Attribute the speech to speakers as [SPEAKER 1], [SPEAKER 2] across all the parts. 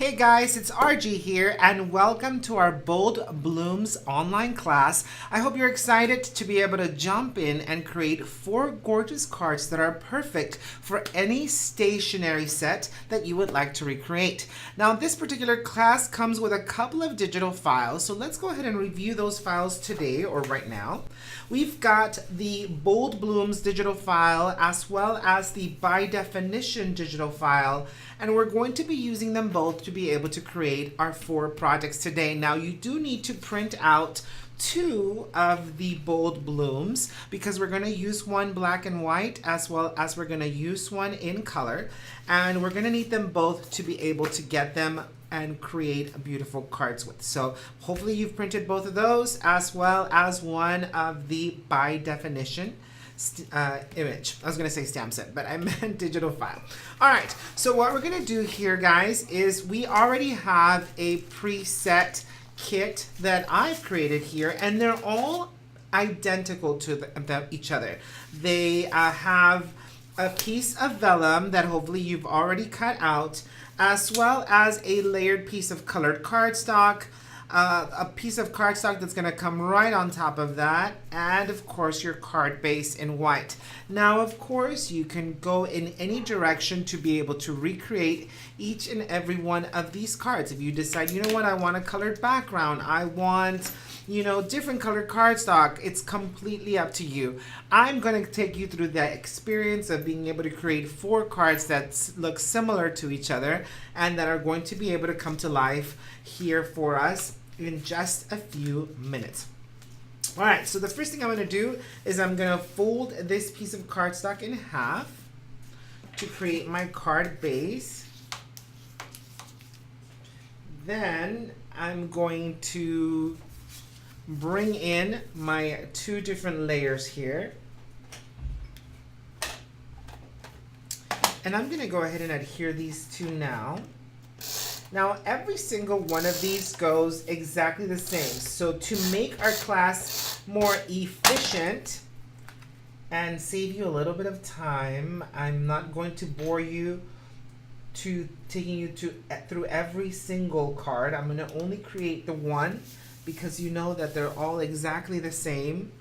[SPEAKER 1] Hey guys, it's RG here and welcome to our Bold Blooms online class. I hope you're excited to be able to jump in and create 4 gorgeous cards that are perfect for any stationery set that you would like to recreate. Now this particular class comes with a couple of digital files, so let's go ahead and review those files today or right now. We've got the Bold Blooms digital file as well as the By Definition digital file, and we're going to be using them both to be able to create our 4 projects today. Now you do need to print out 2 of the Bold Blooms because we're going to use one black and white as well as we're going to use one in color, and we're going to need them both to be able to get them and create beautiful cards with. So hopefully you've printed both of those as well as one of the By Definition image. I was going to say stamp set, but I meant digital file. All right, so what we're going to do here, guys, is we already have a preset kit that I've created here, and they're all identical to each other. They have a piece of vellum that hopefully you've already cut out, as well as a layered piece of colored cardstock, a piece of cardstock that's going to come right on top of that, and of course your card base in white. Now of course you can go in any direction to be able to recreate each and every one of these cards. If you decide, you know what, I want a colored background, I want, you know, different colored cardstock, it's completely up to you. I'm going to take you through the experience of being able to create 4 cards that look similar to each other and that are going to be able to come to life here for us in just a few minutes. All right, so the first thing I'm going to do is I'm going to fold this piece of cardstock in half to create my card base. Then I'm going to bring in my 2 different layers here. And I'm going to go ahead and adhere these 2 now. Now every single one of these goes exactly the same. So to make our class more efficient and save you a little bit of time, I'm not going to bore you to taking you through every single card. I'm going to only create the one because you know that they're all exactly the same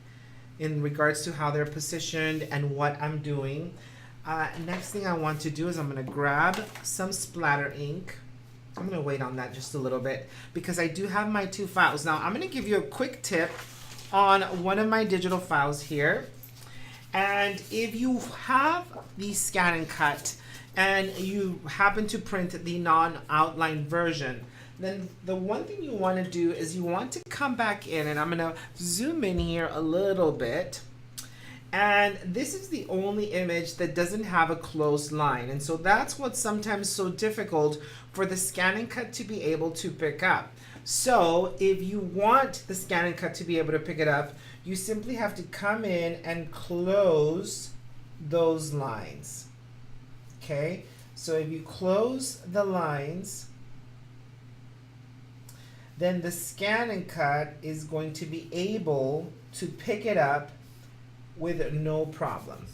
[SPEAKER 1] in regards to how they're positioned and what I'm doing. Next thing I want to do is I'm going to grab some splatter ink. I'm going to wait on that just a little bit because I do have my 2 files. Now I'm going to give you a quick tip on one of my digital files here. And if you have the scan and cut and you happen to print the non-outline version, then the one thing you want to do is you want to come back in, and I'm going to zoom in here a little bit. And this is the only image that doesn't have a closed line. And so that's what's sometimes so difficult for the scan and cut to be able to pick up. So if you want the scan and cut to be able to pick it up, you simply have to come in and close those lines. Okay, so if you close the lines, then the scan and cut is going to be able to pick it up with no problem.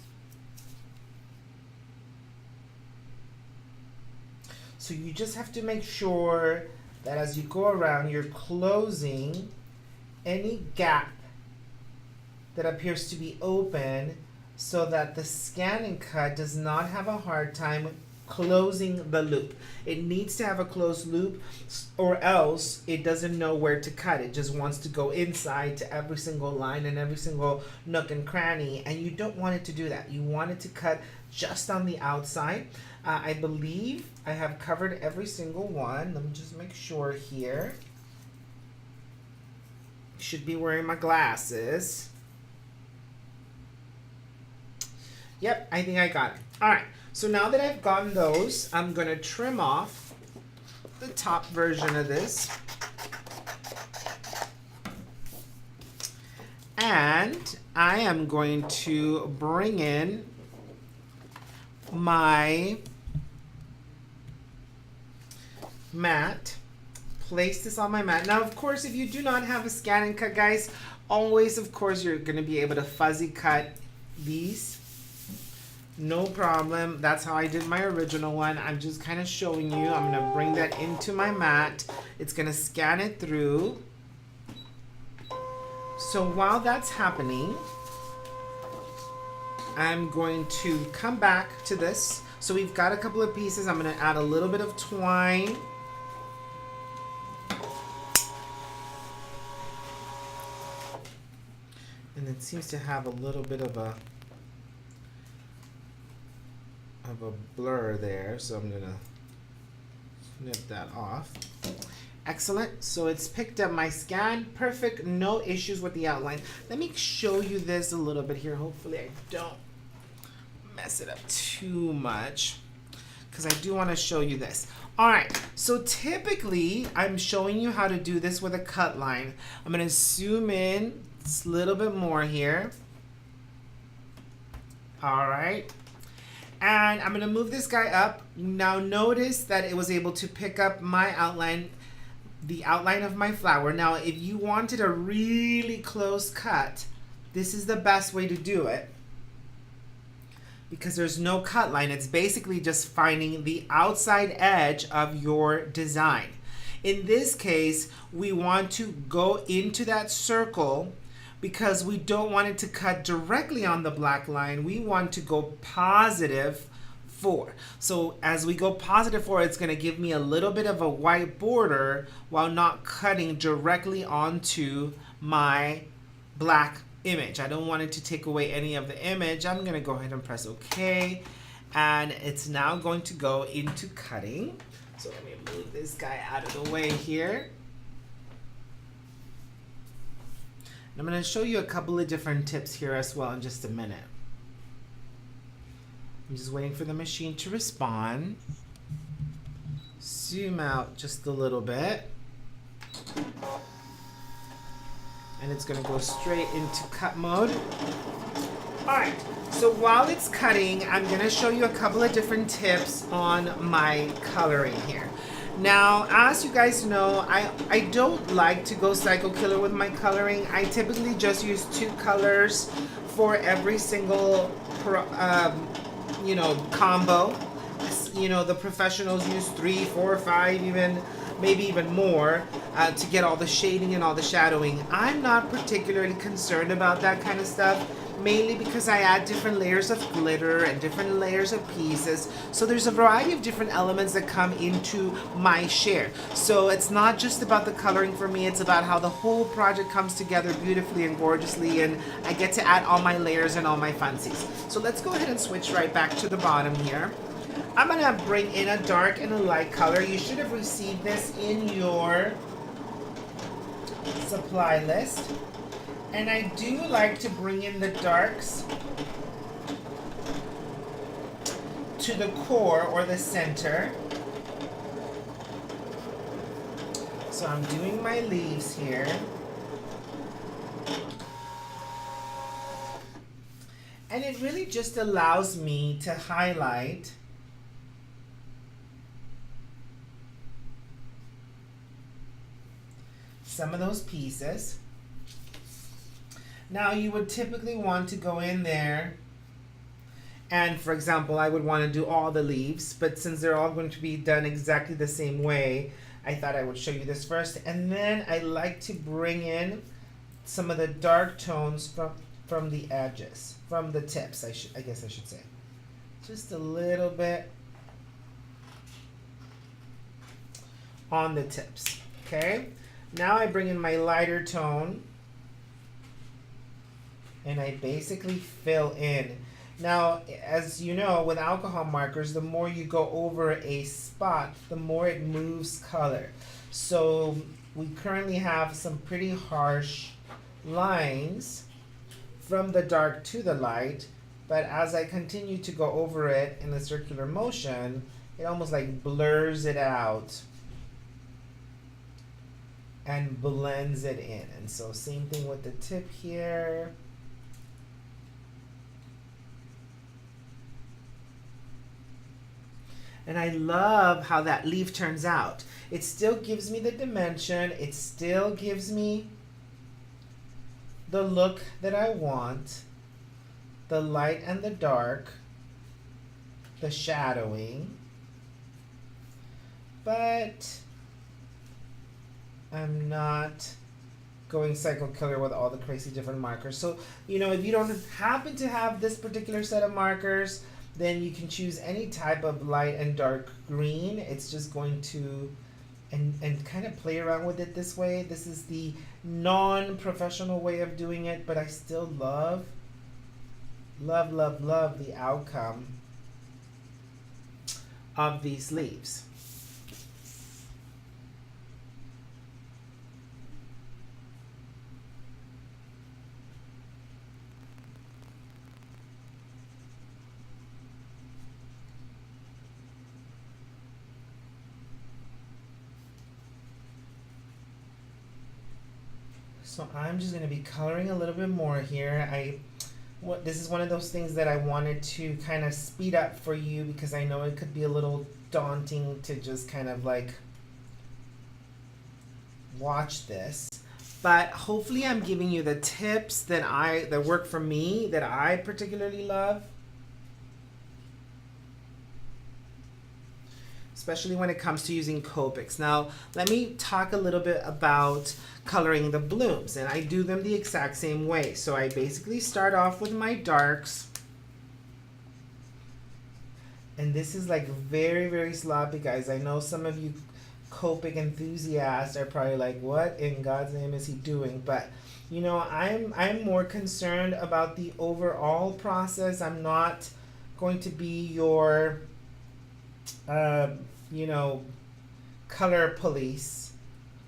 [SPEAKER 1] So you just have to make sure that as you go around, you're closing any gap that appears to be open so that the scan and cut does not have a hard time closing the loop. It needs to have a closed loop or else it doesn't know where to cut. It just wants to go inside to every single line and every single nook and cranny, and you don't want it to do that. You want it to cut just on the outside. I believe I have covered every single one. Let me just make sure here. Should be wearing my glasses. Yep, I think I got it. All right. So now that I've gotten those, I'm going to trim off the top version of this. And I am going to bring in my mat, place this on my mat. Now, of course, if you do not have a scan and cut, guys, always, of course, you're going to be able to fuzzy cut these No problem. That's how I did my original one. I'm just kind of showing you. I'm going to bring that into my mat. It's going to scan it through. So while that's happening, I'm going to come back to this. So we've got a couple of pieces. I'm going to add a little bit of twine. And it seems to have a little bit of a blur there, so I'm gonna snip that off. Excellent. So it's picked up my scan. Perfect. No issues with the outline. Let me show you this a little bit here. Hopefully I don't mess it up too much, because I do want to show you this. All right, so typically I'm showing you how to do this with a cut line. I'm going to zoom in a little bit more here. All right. And I'm going to move this guy up. Now notice that it was able to pick up my outline, the outline of my flower. Now, if you wanted a really close cut, this is the best way to do it, because there's no cut line. It's basically just finding the outside edge of your design. In this case, we want to go into that circle because we don't want it to cut directly on the black line. We want to go +4. So as we go +4, it's going to give me a little bit of a white border while not cutting directly onto my black image. I don't want it to take away any of the image. I'm going to go ahead and press OK. And it's now going to go into cutting. So let me move this guy out of the way here. I'm going to show you a couple of different tips here as well in just a minute. I'm just waiting for the machine to respond. Zoom out just a little bit. And it's going to go straight into cut mode. All right, so while it's cutting, I'm going to show you a couple of different tips on my coloring here. Now, as you guys know, I don't like to go psycho killer with my coloring. I typically just use 2 colors for every single combo. You know, the professionals use 3, 4, 5, even maybe even more to get all the shading and all the shadowing. I'm not particularly concerned about that kind of stuff, mainly because I add different layers of glitter and different layers of pieces. So there's a variety of different elements that come into my share. So it's not just about the coloring for me, it's about how the whole project comes together beautifully and gorgeously, and I get to add all my layers and all my fancies. So let's go ahead and switch right back to the bottom here. I'm gonna bring in a dark and a light color. You should have received this in your supply list. And I do like to bring in the darks to the core or the center. So I'm doing my leaves here. And it really just allows me to highlight some of those pieces. Now you would typically want to go in there and, for example, I would want to do all the leaves, but since they're all going to be done exactly the same way, I thought I would show you this first. And then I like to bring in some of the dark tones from the edges, from the tips, I guess I should say. Just a little bit on the tips, okay? Now I bring in my lighter tone and I basically fill in. Now, as you know, with alcohol markers, the more you go over a spot, the more it moves color. So we currently have some pretty harsh lines from the dark to the light, but as I continue to go over it in a circular motion, it almost like blurs it out and blends it in. And so same thing with the tip here. And I love how that leaf turns out. It still gives me the dimension. It still gives me the look that I want, the light and the dark. the shadowing, but I'm not going psycho killer with all the crazy different markers. So, you know, if you don't happen to have this particular set of markers, then you can choose any type of light and dark green. It's just going to and kind of play around with it this way. This is the non-professional way of doing it, but I still love the outcome of these leaves. So I'm just going to be coloring a little bit more here. This is one of those things that I wanted to kind of speed up for you because I know it could be a little daunting to just kind of like watch this. But hopefully I'm giving you the tips that work for me, that I particularly love. Especially when it comes to using Copics. Now, let me talk a little bit about coloring the blooms, and I do them the exact same way. So I basically start off with my darks, and this is like very, very sloppy, guys. I know some of you Copic enthusiasts are probably like, what in God's name is he doing? But you know, I'm more concerned about the overall process. I'm not going to be your you know, color police.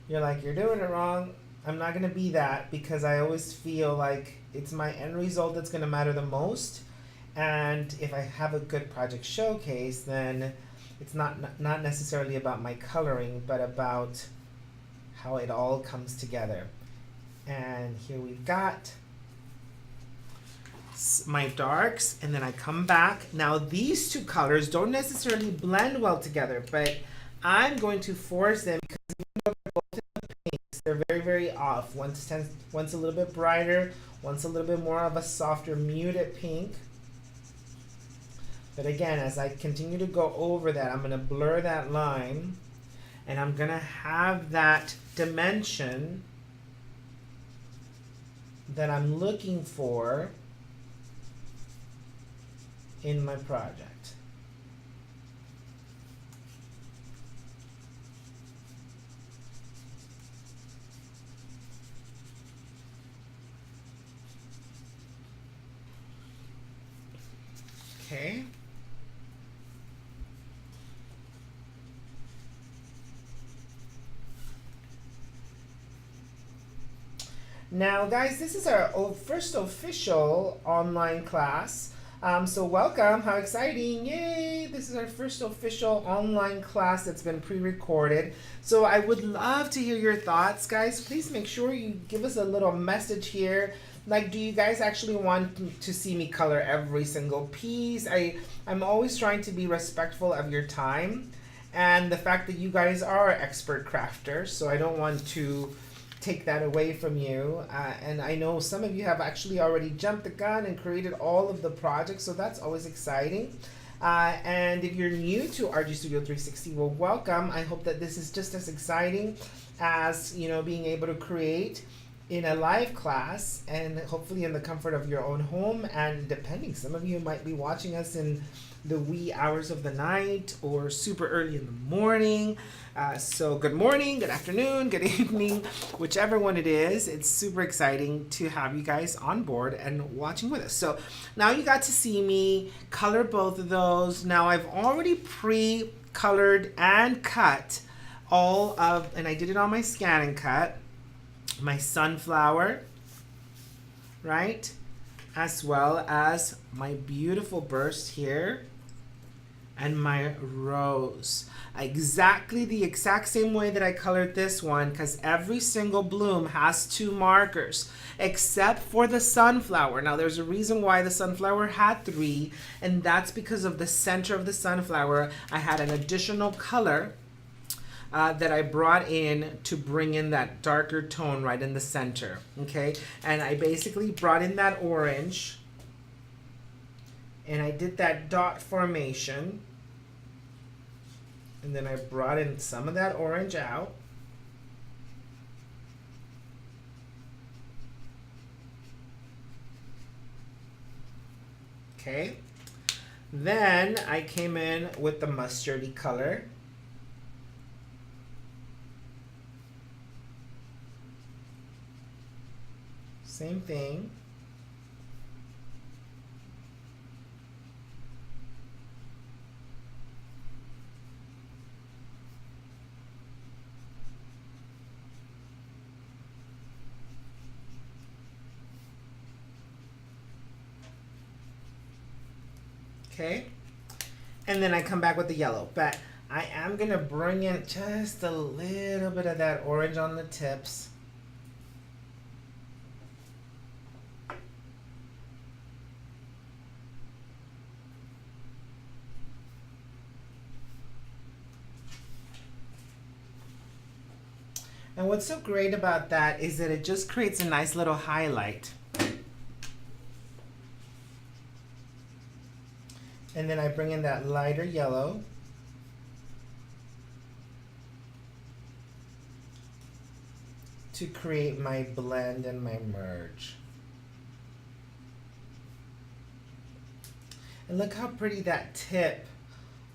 [SPEAKER 1] You're like, you're doing it wrong. I'm not going to be that, because I always feel like it's my end result that's going to matter the most. And if I have a good project showcase, then it's not necessarily about my coloring, but about how it all comes together. And here we've got my darks, and then I come back. Now these two colors don't necessarily blend well together, but I'm going to force them because even though they're both in the pinks, they're very, very off. One's a little bit brighter, one's a little bit more of a softer muted pink. But again, as I continue to go over that, I'm going to blur that line, and I'm going to have that dimension that I'm looking for in my project. Okay. Now, guys, this is our first official online class. So welcome, how exciting, yay! This is our first official online class that's been pre-recorded. So I would love to hear your thoughts, guys. Please make sure you give us a little message here. Like, do you guys actually want to see me color every single piece? I'm always trying to be respectful of your time and the fact that you guys are expert crafters, so I don't want to take that away from you. And I know some of you have actually already jumped the gun and created all of the projects, so that's always exciting. And if you're new to RG Studio 360, well, welcome. I hope that this is just as exciting as, you know, being able to create in a live class, and hopefully in the comfort of your own home. And depending, some of you might be watching us in the wee hours of the night or super early in the morning. So good morning, good afternoon, good evening, whichever one it is. It's super exciting to have you guys on board and watching with us. So now you got to see me color both of those. Now I've already pre-colored and cut all of, and I did it on my scan and cut, my sunflower, right? As well as my beautiful burst here and my rose. Exactly the exact same way that I colored this one, because every single bloom has two markers except for the sunflower. Now there's a reason why the sunflower had three, and that's because of the center of the sunflower. I had an additional color that I brought in to bring in that darker tone right in the center, okay? And I basically brought in that orange And I did that dot formation. And then I brought in some of that orange out. Okay. Then I came in with the mustardy color. Same thing. Okay, and then I come back with the yellow, but I am gonna bring in just a little bit of that orange on the tips. And what's so great about that is that it just creates a nice little highlight. And then I bring in that lighter yellow. To create my blend and my merge. And look how pretty that tip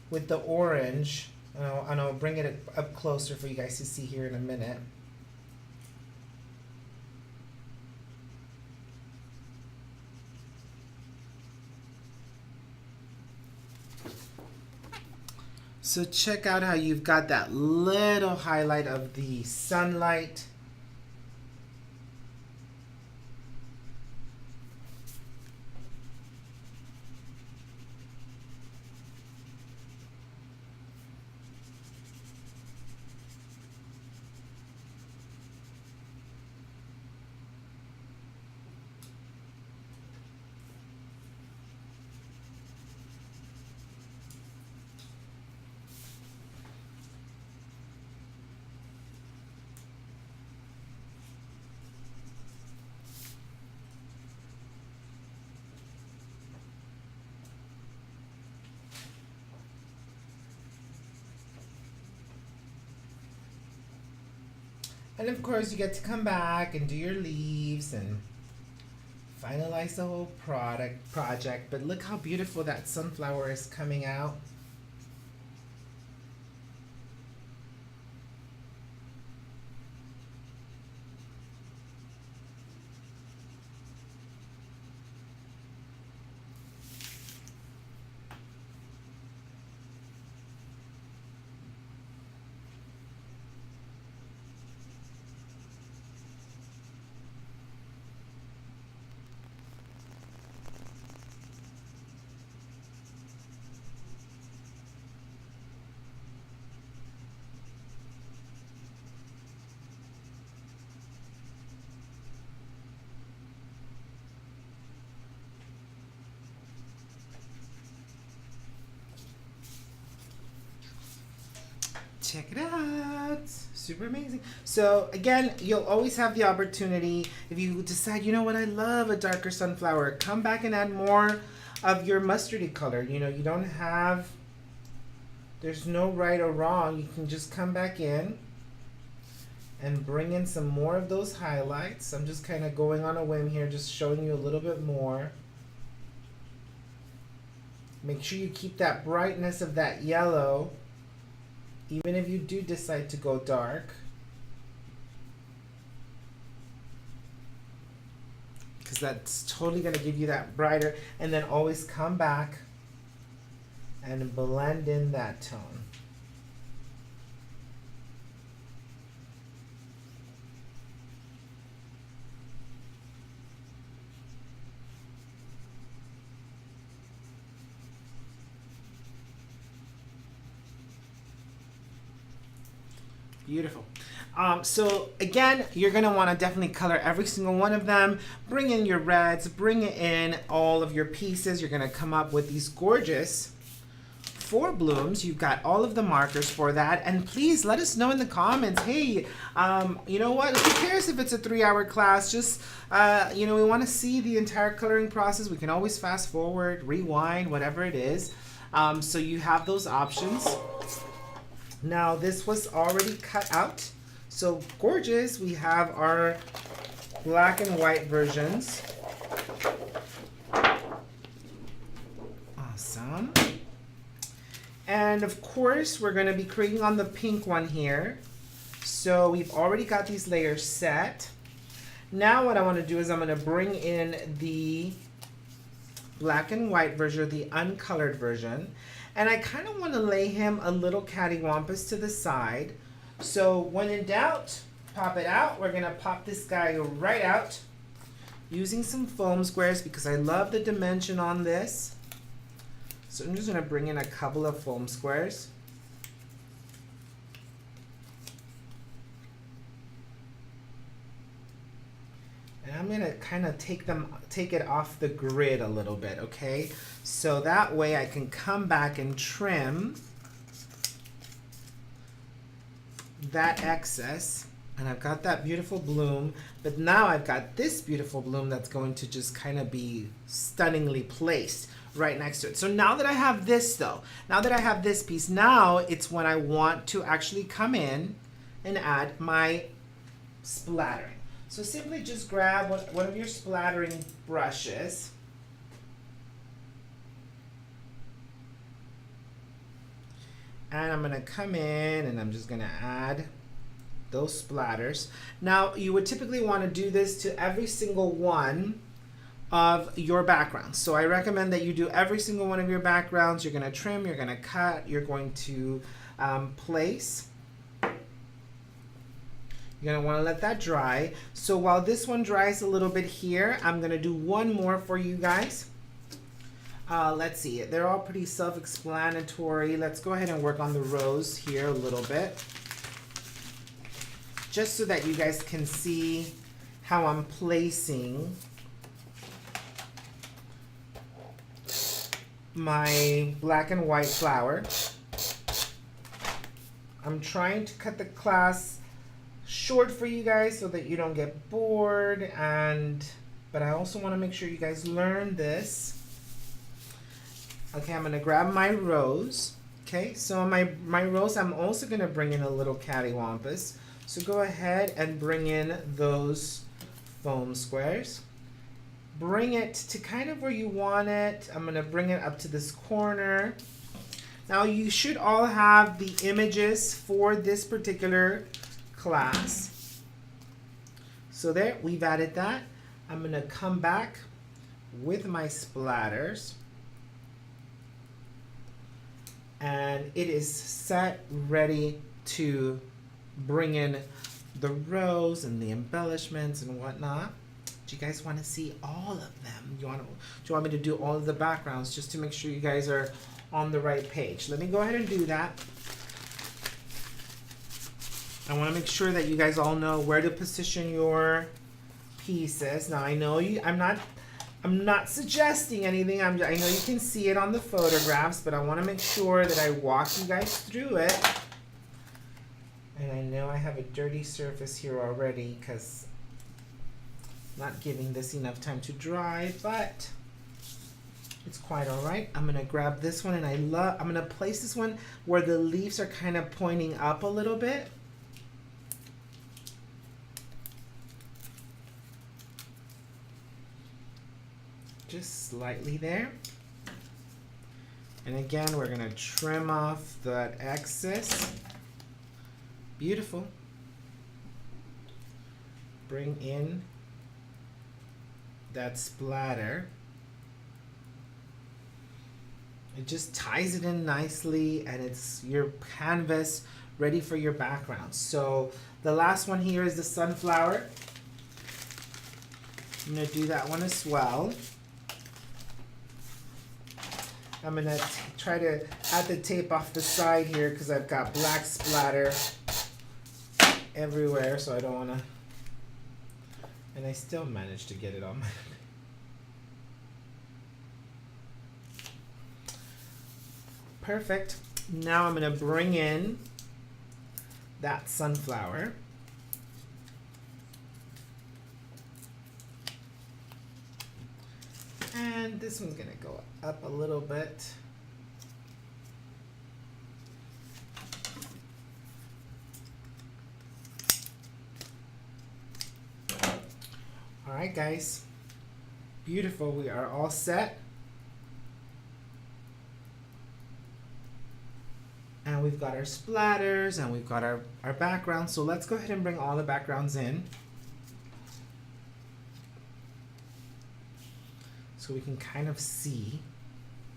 [SPEAKER 1] with the orange, and I'll bring it up closer for you guys to see here in a minute. So check out how you've got that little highlight of the sunlight. And of course you get to come back and do your leaves and finalize the whole project. But look how beautiful that sunflower is coming out. Check it out. Super amazing. So again, you'll always have the opportunity, if you decide, you know what, I love a darker sunflower, come back and add more of your mustardy color. You know, you don't have, there's no right or wrong. You can just come back in and bring in some more of those highlights. I'm just kind of going on a whim here, just showing you a little bit more. Make sure you keep that brightness of that yellow, even if you do decide to go dark. Because that's totally going to give you that brighter. And then always come back and blend in that tone. Beautiful. So again, you're going to want to definitely color every single one of them. Bring in your reds, bring in all of your pieces. You're going to come up with these gorgeous 4 blooms. You've got all of the markers for that. And please let us know in the comments, hey, you know what? Who cares if it's a 3-hour class? Just, you know, we want to see the entire coloring process. We can always fast forward, rewind, whatever it is. So you have those options. Now this was already cut out. So gorgeous. We have our black and white versions. Awesome. And of course, we're going to be creating on the pink one here. So we've already got these layers set. Now what I want to do is I'm going to bring in the black and white version, the uncolored version. And I kind of want to lay him a little cattywampus to the side. So when in doubt, pop it out. We're going to pop this guy right out using some foam squares because I love the dimension on this. So I'm just going to bring in a couple of foam squares. And I'm going to kind of take it off the grid a little bit, okay? So that way I can come back and trim that excess. And I've got that beautiful bloom, but now I've got this beautiful bloom that's going to just kind of be stunningly placed right next to it. So now that I have this though, now that I have this piece, now it's when I want to actually come in and add my splattering. So simply just grab one of your splattering brushes. And I'm gonna come in and I'm just gonna add those splatters. Now you would typically want to do this to every single one of your backgrounds. So I recommend that you do every single one of your backgrounds. You're going to trim, you're going to cut, you're going to place. You're going to want to let that dry. So while this one dries a little bit here, I'm going to do one more for you guys. Let's see, they're all pretty self-explanatory. Let's go ahead and work on the rose here a little bit, just so that you guys can see how I'm placing my black and white flower. I'm trying to cut the class short for you guys so that you don't get bored, but I also want to make sure you guys learn this. Okay, I'm going to grab my rose. Okay, so my rose, I'm also going to bring in a little cattywampus. So go ahead and bring in those foam squares. Bring it to kind of where you want it. I'm going to bring it up to this corner. Now you should all have the images for this particular class. So there, we've added that. I'm going to come back with my splatters. And it is set, ready to bring in the rose and the embellishments and whatnot. Do you guys want to see all of them? Do you want me to do all of the backgrounds just to make sure you guys are on the right page? Let me go ahead and do that. I want to make sure that you guys all know where to position your pieces. Now I know I'm not suggesting anything. I know you can see it on the photographs, but I want to make sure that I walk you guys through it. And I know I have a dirty surface here already because I'm not giving this enough time to dry, but it's quite all right. I'm going to grab this one and I'm going to place this one where the leaves are kind of pointing up a little bit. Just slightly there. And again, we're going to trim off that excess. Beautiful. Bring in that splatter. It just ties it in nicely, and it's your canvas ready for your background. So the last one here is the sunflower. I'm going to do that one as well. I'm going to try to add the tape off the side here because I've got black splatter everywhere, so I don't want to, and I still managed to get it on my Perfect. Now I'm gonna bring in that sunflower. And this one's gonna go up a little bit. All right, guys. Beautiful. We are all set. And we've got our splatters and we've got our background. So let's go ahead and bring all the backgrounds in. So we can kind of see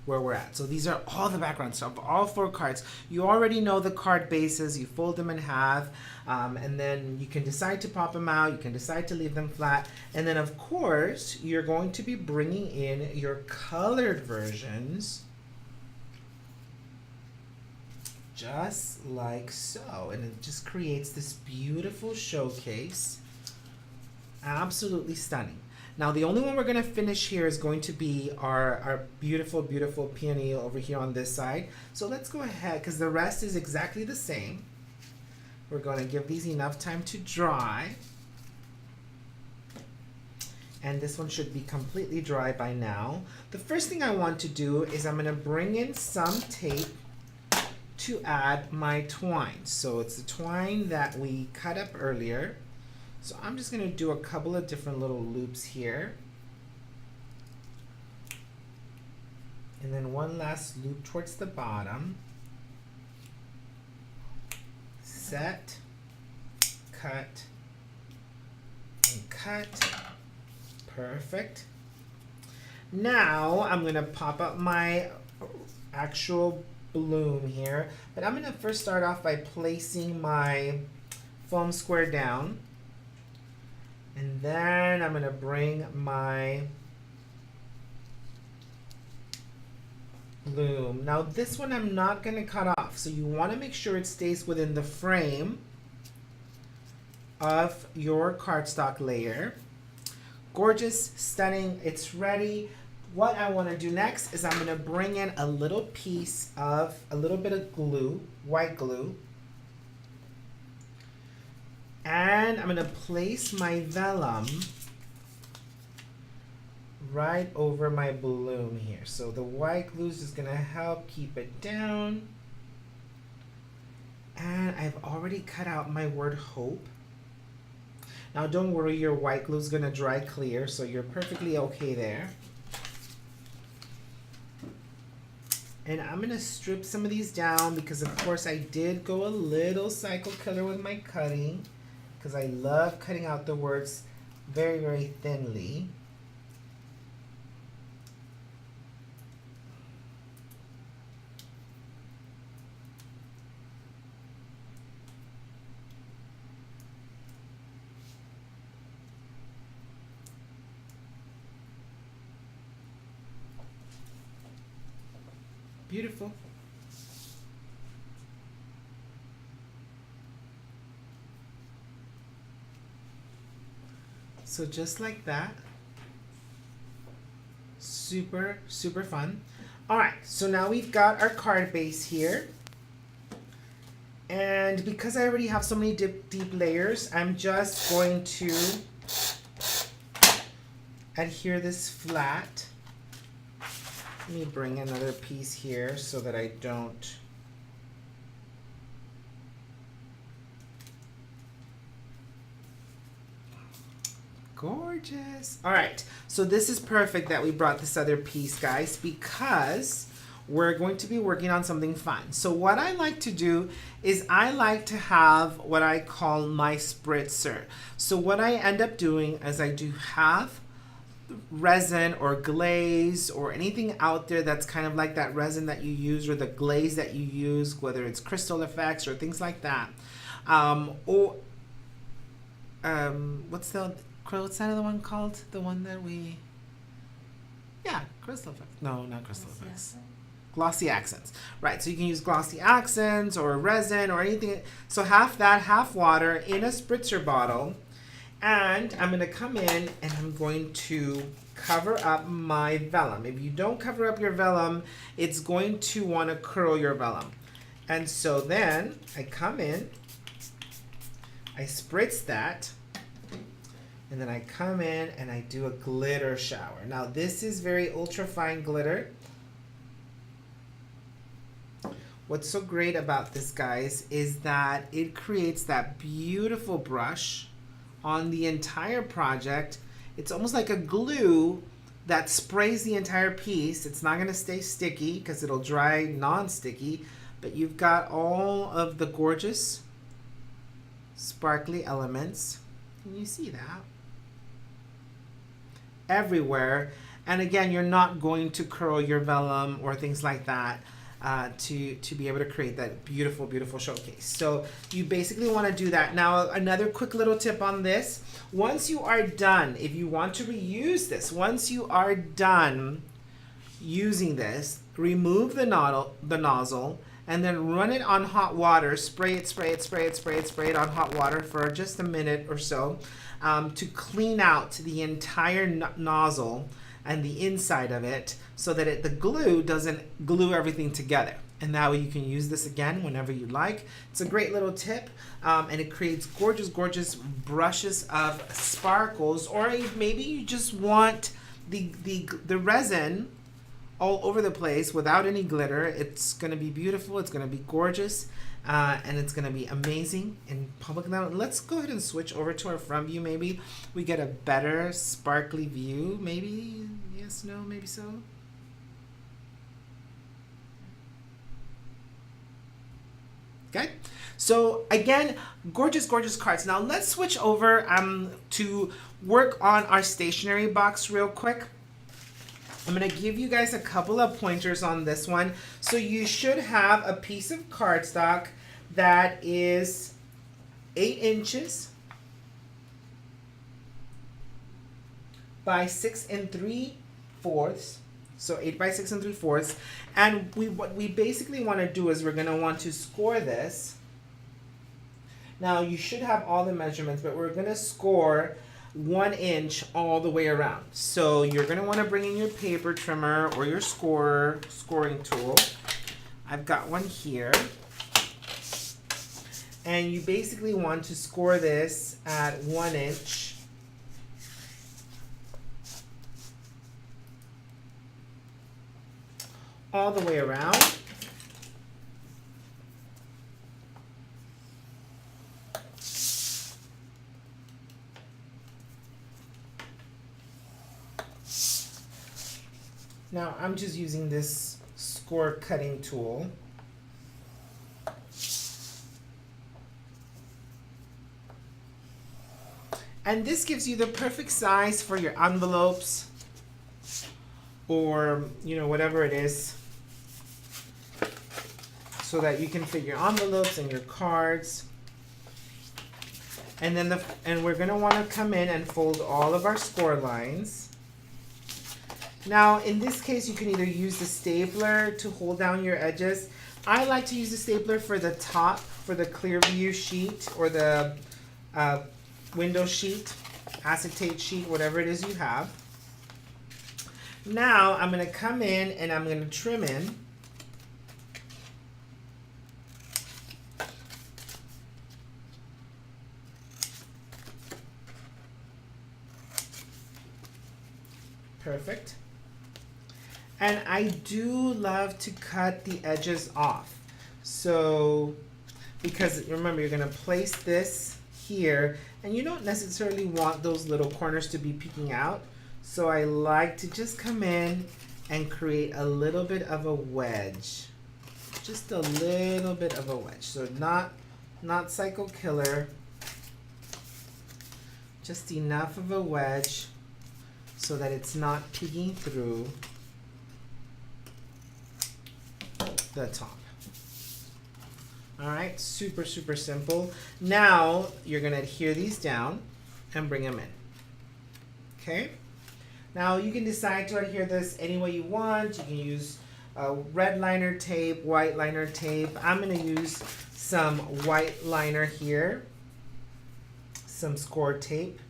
[SPEAKER 1] where we're at. So these are all the backgrounds of all 4 cards. You already know the card bases. You fold them in half, and then you can decide to pop them out. You can decide to leave them flat. And then of course, you're going to be bringing in your colored versions just like so. And it just creates this beautiful showcase. Absolutely stunning. Now the only one we're going to finish here is going to be our beautiful, beautiful peony over here on this side. So let's go ahead, because the rest is exactly the same. We're going to give these enough time to dry. And this one should be completely dry by now. The first thing I want to do is I'm going to bring in some tape to add my twine. So it's the twine that we cut up earlier. So I'm just going to do a couple of different little loops here. And then one last loop towards the bottom. Set, cut, and cut. Perfect. Now I'm going to pop up my actual bloom here. But I'm going to first start off by placing my foam square down. And then I'm going to bring my bloom. Now this one I'm not going to cut off. So you want to make sure it stays within the frame of your cardstock layer. Gorgeous, stunning, it's ready. What I want to do next is I'm going to bring in a little piece of, a little bit of glue, white glue. And I'm going to place my vellum right over my bloom here. So the white glue is just going to help keep it down. And I've already cut out my word hope. Now don't worry, your white glue is going to dry clear, so you're perfectly okay there. And I'm going to strip some of these down because of course I did go a little cycle killer with my cutting, because I love cutting out the words very, very thinly. Beautiful. So just like that. Super, super fun. All right, so now we've got our card base here. And because I already have so many deep layers, I'm just going to adhere this flat. Let me bring another piece here so that I don't. Gorgeous. All right, so this is perfect that we brought this other piece, guys, because we're going to be working on something fun. So what I like to do is I like to have what I call my spritzer. So what I end up doing is I do have resin or glaze or anything out there that's kind of like that resin that you use or the glaze that you use, whether it's Crystal Effects or things like that. What's that other one called? The one that we, yeah, Crystal Effects. No, not Crystal Effects. Glossy accents. Right, so you can use glossy accents or resin or anything. So half that, half water in a spritzer bottle. And I'm going to come in and I'm going to cover up my vellum. If you don't cover up your vellum, it's going to want to curl your vellum. And so then I come in, I spritz that, and then I come in and I do a glitter shower. Now this is very ultra fine glitter. What's so great about this, guys, is that it creates that beautiful brush on the entire project. It's almost like a glue that sprays the entire piece. It's not gonna stay sticky because it'll dry non-sticky, but you've got all of the gorgeous sparkly elements. Can you see that? Everywhere. And again, you're not going to curl your vellum or things like that to be able to create that beautiful, beautiful showcase. So you basically want to do that. Now, another quick little tip on this. Once you are done, if you want to reuse this, once you are done using this, remove the nozzle, and then run it on hot water. Spray it on hot water for just a minute or so to clean out the entire nozzle and the inside of it, so that the glue doesn't glue everything together. And that way you can use this again whenever you like. It's a great little tip, and it creates gorgeous, gorgeous brushes of sparkles. Or maybe you just want the resin all over the place without any glitter. It's gonna be beautiful, it's gonna be gorgeous, and it's gonna be amazing in public. Now let's go ahead and switch over to our front view. Maybe we get a better sparkly view. Maybe, yes, no, maybe so. Okay, so again, gorgeous, gorgeous cards. Now let's switch over to work on our stationery box real quick. I'm going to give you guys a couple of pointers on this one. So you should have a piece of cardstock that is 8 inches by 6 3/4. So 8 by 6 3/4. And what we basically want to do is we're going to want to score this. Now you should have all the measurements, but we're going to score 1 inch all the way around. So you're going to want to bring in your paper trimmer or your scoring tool. I've got one here. And you basically want to score this at 1 inch. All the way around. Now I'm just using this score cutting tool. And this gives you the perfect size for your envelopes or, whatever it is, so that you can fit your envelopes and your cards. And then we're going to want to come in and fold all of our score lines. Now, in this case, you can either use the stapler to hold down your edges. I like to use the stapler for the top, for the clear view sheet or the window sheet, acetate sheet, whatever it is you have. Now, I'm going to come in and I'm going to trim in. Perfect. And I do love to cut the edges off. So, because remember, you're going to place this here, and you don't necessarily want those little corners to be peeking out. So I like to just come in and create a little bit of a wedge. Just a little bit of a wedge. So not psycho killer. Just enough of a wedge so that it's not peeking through the top. All right, super, super simple. Now you're gonna adhere these down and bring them in. Okay. Now you can decide to adhere this any way you want. You can use red liner tape, white liner tape. I'm gonna use some white liner here, some score tape.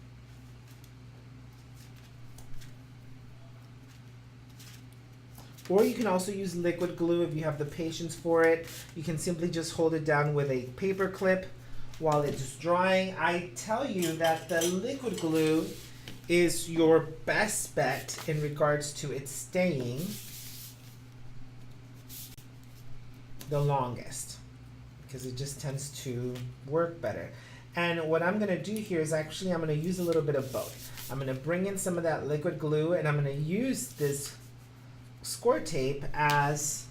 [SPEAKER 1] Or you can also use liquid glue if you have the patience for it. You can simply just hold it down with a paper clip while it's drying. I tell you that the liquid glue is your best bet in regards to it staying the longest, because it just tends to work better. And what I'm going to do here is actually I'm going to use a little bit of both. I'm going to bring in some of that liquid glue, and I'm going to use this score tape as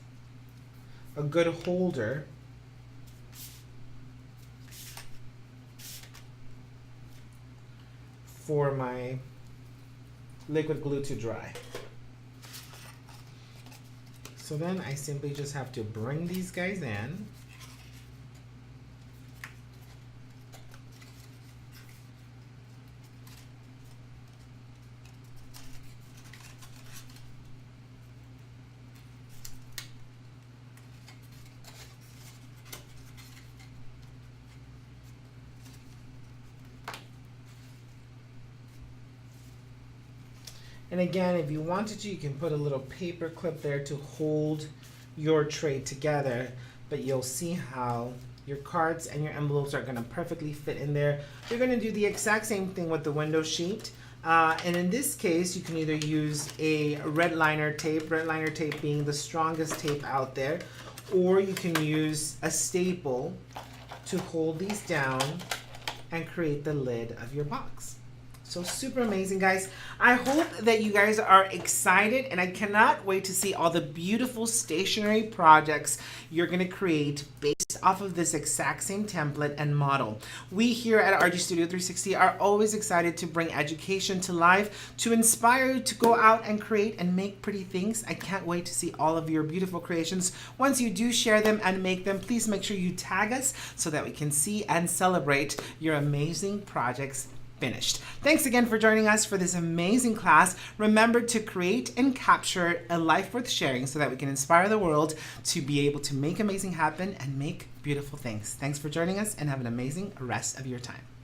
[SPEAKER 1] a good holder for my liquid glue to dry. So then I simply just have to bring these guys in. And again, if you wanted to, you can put a little paper clip there to hold your tray together, but you'll see how your cards and your envelopes are going to perfectly fit in there. You're going to do the exact same thing with the window sheet. And in this case, you can either use a red liner tape being the strongest tape out there, or you can use a staple to hold these down and create the lid of your box. So super amazing, guys. I hope that you guys are excited, and I cannot wait to see all the beautiful stationery projects you're going to create based off of this exact same template and model. We here at RG Studio 360 are always excited to bring education to life, to inspire you to go out and create and make pretty things. I can't wait to see all of your beautiful creations. Once you do share them and make them, please make sure you tag us so that we can see and celebrate your amazing projects finished. Thanks again for joining us for this amazing class. Remember to create and capture a life worth sharing so that we can inspire the world to be able to make amazing happen and make beautiful things. Thanks for joining us, and have an amazing rest of your time.